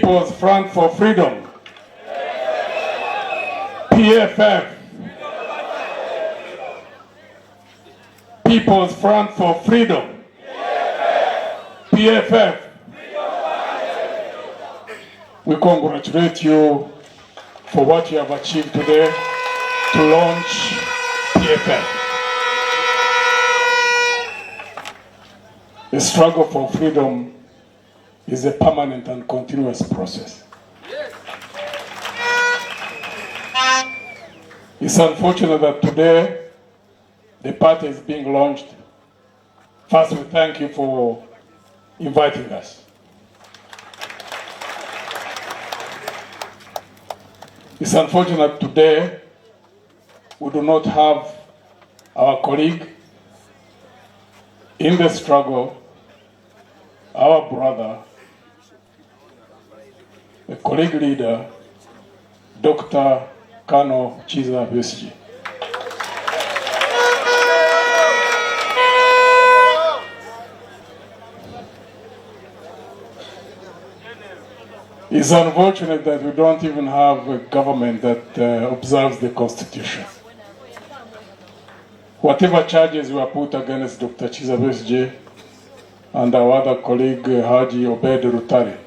People's Front for Freedom, PFF, People's Front for Freedom, PFF. We congratulate you for what you have achieved today to launch PFF. The struggle for freedom is a permanent and continuous process. It's unfortunate that today the party is being launched. First, we thank you for inviting us. It's unfortunate today we do not have our colleague in the struggle, our brother, the colleague leader, Dr. Kano Chiza Besigye. It's unfortunate that we don't even have a government that observes the Constitution. Whatever charges were put against Dr. Chiza Besigye and our other colleague Haji Obed Rutare,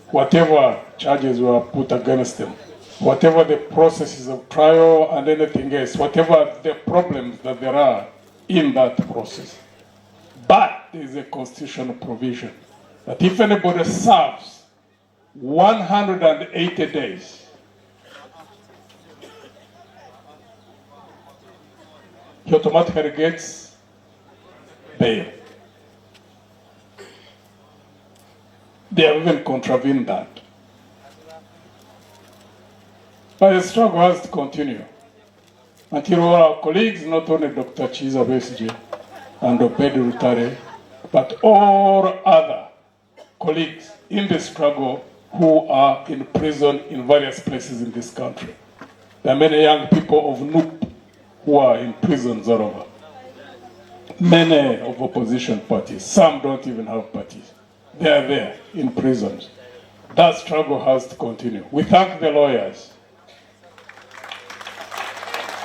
whatever charges were put against them, whatever the processes of trial and anything else, whatever the problems that there are in that process. But there is a constitutional provision that if anybody serves 180 days, he automatically gets bail. They have even contravened that. But the struggle has to continue until all our colleagues, not only Dr. Chiza Besigye and Obed Rutare, but all other colleagues in the struggle who are in prison in various places in this country. There are many young people of NUP who are in prisons all over. Many of opposition parties, some don't even have parties. They are there in prisons. That struggle has to continue. We thank the lawyers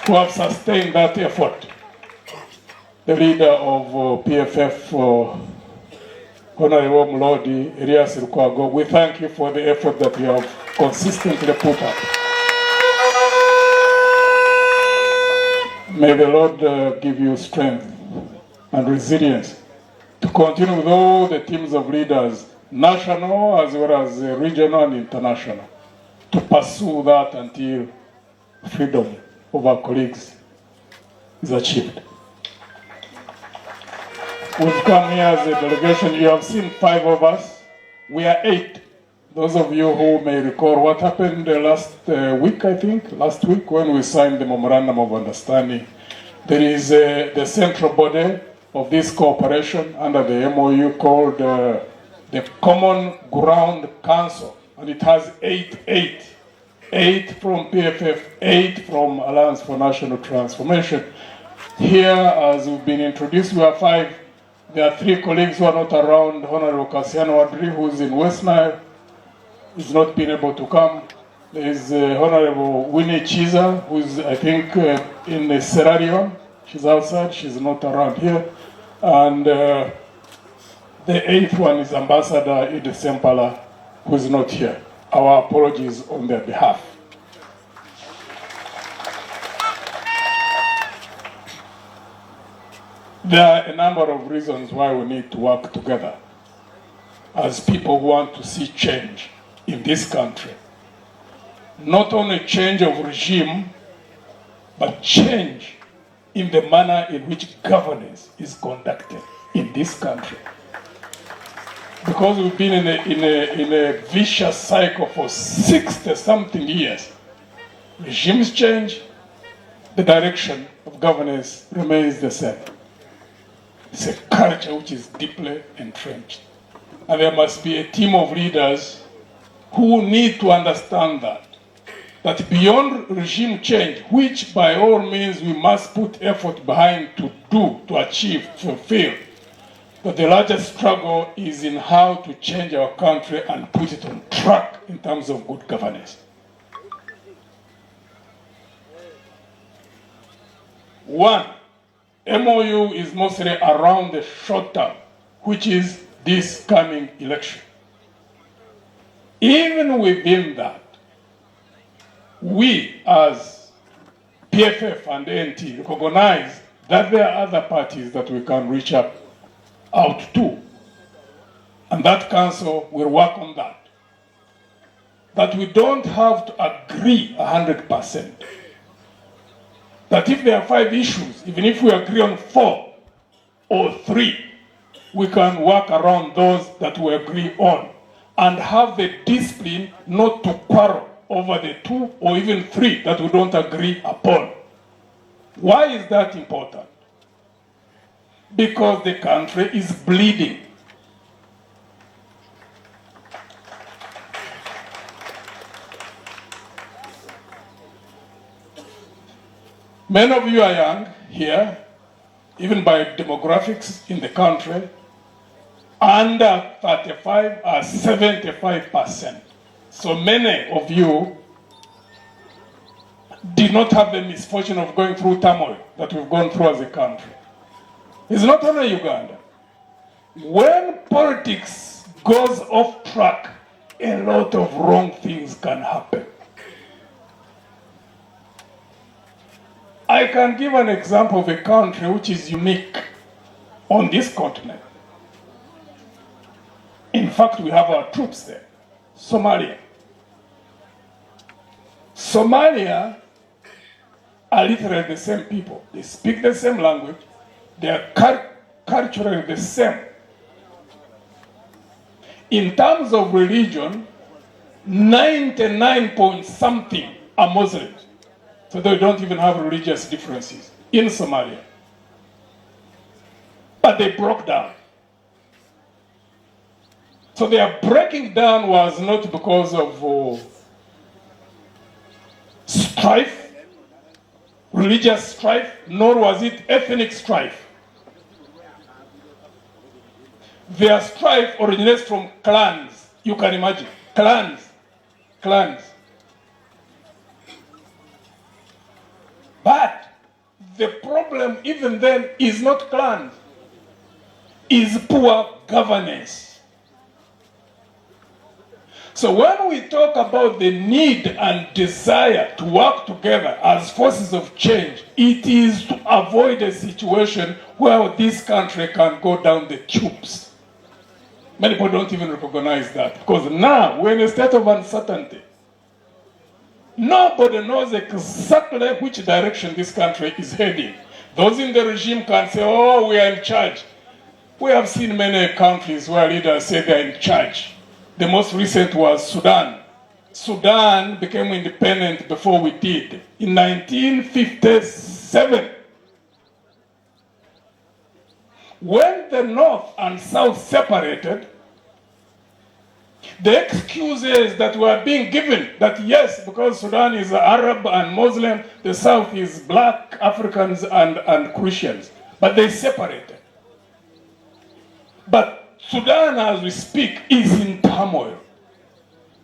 who have sustained that effort. The leader of PFF, Honorable Mlodi, Elias Lukwago, we thank you for the effort that you have consistently put up. May the Lord give you strength and resilience to continue with all the teams of leaders, national as well as regional and international, to pursue that until freedom of our colleagues is achieved. We've come here as a delegation. You have seen 5 of us. We are 8. Those of you who may recall what happened last week, I think, last week when we signed the Memorandum of Understanding. There is the central body of this cooperation under the MOU called the Common Ground Council, and it has 8 from PFF, 8 from Alliance for National Transformation. Here, as we've been introduced, we are 5. There are 3 colleagues who are not around. Honorable Cassiano Wadri, who is in West Nile, is not been able to come. There is Honorable Winnie Chiza, who is, I think, in Sierra Leone. She's outside, she's not around here. And the 8th one is Ambassador Ide Sempala, who is not here. Our apologies on their behalf. There are a number of reasons why we need to work together as people who want to see change in this country. Not only change of regime, but change in the manner in which governance is conducted in this country. Because we've been in a vicious cycle for 60-something years. Regimes change, the direction of governance remains the same. It's a culture which is deeply entrenched. And there must be a team of leaders who need to understand that beyond regime change, which by all means we must put effort behind to do, to achieve, fulfill, But the largest struggle is in how to change our country and put it on track in terms of good governance. One, MOU is mostly around the short term, which is this coming election. Even within that, we as PFF and NT recognize that there are other parties that we can reach out to. And that council will work on that. That we don't have to agree 100%. That if there are 5 issues, even if we agree on 4 or 3, we can work around those that we agree on and have the discipline not to quarrel over the 2 or even 3 that we don't agree upon. Why is that important? Because the country is bleeding. Many of you are young here, even by demographics in the country. Under 35 are 75%. So many of you did not have the misfortune of going through turmoil that we've gone through as a country. It's not only Uganda. When politics goes off track, a lot of wrong things can happen. I can give an example of a country which is unique on this continent. In fact, we have our troops there. Somalia. Somalia are literally the same people. They speak the same language. They are culturally the same. In terms of religion, 99 point something are Muslims. So they don't even have religious differences in Somalia. But they broke down. So their breaking down was not because of strife, religious strife, nor was it ethnic strife. Their strife originates from clans. You can imagine. Clans. But the problem even then is not clans, is poor governance. So when we talk about the need and desire to work together as forces of change, it is to avoid a situation where this country can go down the tubes. Many people don't even recognize that, because now we're in a state of uncertainty. Nobody knows exactly which direction this country is heading. Those in the regime can say, oh, we are in charge. We have seen many countries where leaders say they're in charge. The most recent was Sudan. Sudan became independent before we did, in 1957. When the North and South separated, the excuses that were being given that yes, because Sudan is Arab and Muslim, the South is black, Africans and Christians, but they separated. But Sudan, as we speak, is in turmoil.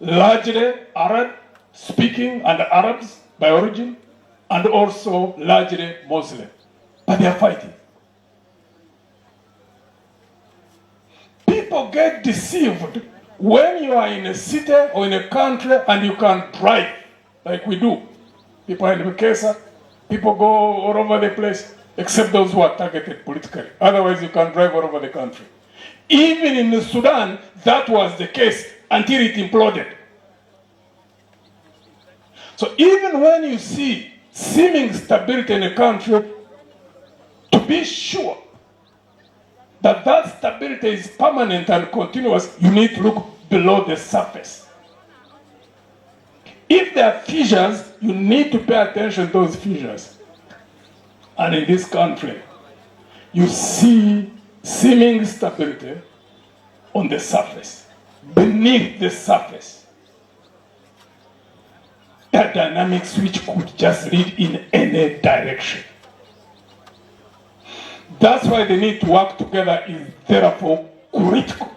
Largely Arab-speaking and Arabs by origin, and also largely Muslim. But they are fighting. People get deceived when you are in a city or in a country and you can drive, like we do. People in Mukesa, people go all over the place, except those who are targeted politically. Otherwise, you can drive all over the country. Even in Sudan, that was the case until it imploded. So even when you see seeming stability in a country, to be sure that that stability is permanent and continuous, you need to look below the surface. If there are fissures, you need to pay attention to those fissures. And in this country, you see seeming stability on the surface. Beneath the surface, there are dynamics which could just lead in any direction. That's why the need to work together is therefore critical.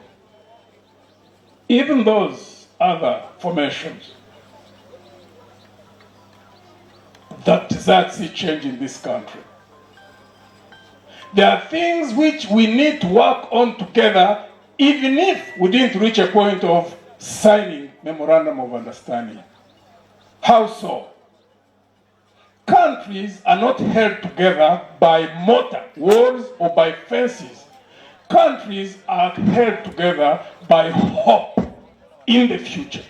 Even those other formations that desire to see change in this country, there are things which we need to work on together, even if we didn't reach a point of signing memorandum of understanding. How so? Countries are not held together by mortar, walls, or by fences. Countries are held together by hope in the future,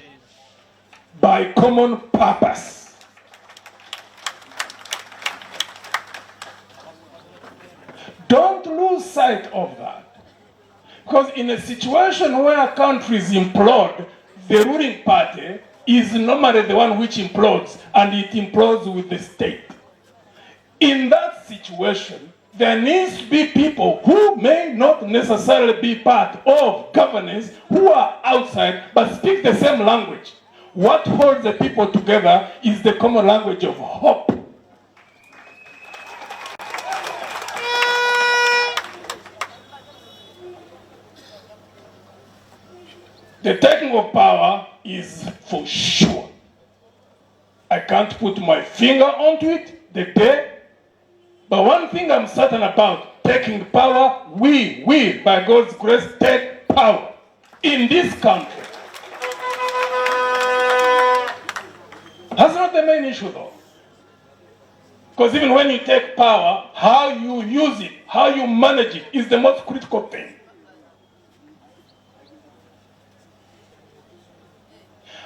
by common purpose. Don't lose sight of that. Because in a situation where countries implode, the ruling party is normally the one which implodes, and it implodes with the state. In that situation, there needs to be people who may not necessarily be part of governance, who are outside but speak the same language. What holds the people together is the common language of hope. The taking of power is for sure. I can't put my finger onto it, the day. But one thing I'm certain about, taking power, we will, by God's grace, take power in this country. That's not the main issue though. Because even when you take power, how you use it, how you manage it is the most critical thing.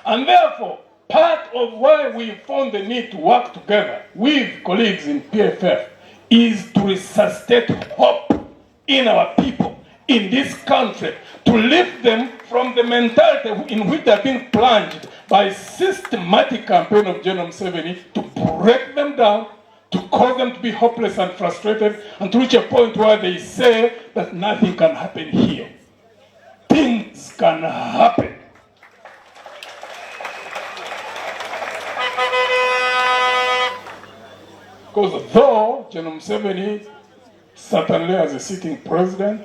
And therefore, part of why we found the need to work together with colleagues in PFF is to resuscitate hope in our people, in this country, to lift them from the mentality in which they have been plunged by systematic campaign of General Museveni, to break them down, to cause them to be hopeless and frustrated, and to reach a point where they say that nothing can happen here. Things can happen. Because though General Museveni, certainly as a sitting president,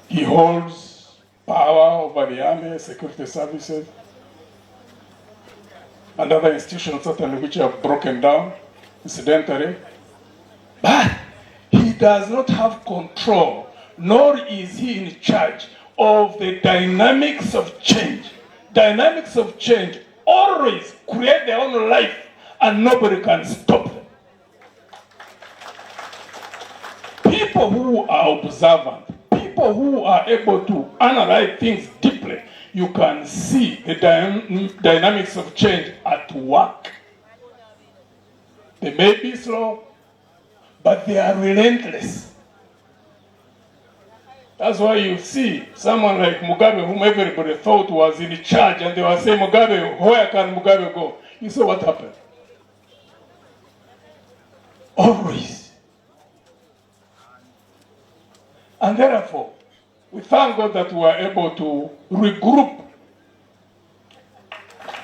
he holds power over the army, security services, and other institutions certainly which have broken down, incidentally, but he does not have control, nor is he in charge of the dynamics of change. Dynamics of change always create their own life, and nobody can stop them. People who are observant, people who are able to analyze things deeply, you can see the dynamics of change at work. They may be slow, but they are relentless. That's why you see someone like Mugabe, whom everybody thought was in charge, and they were saying, Mugabe, where can Mugabe go? You saw what happened. Always. And therefore, we thank God that we are able to regroup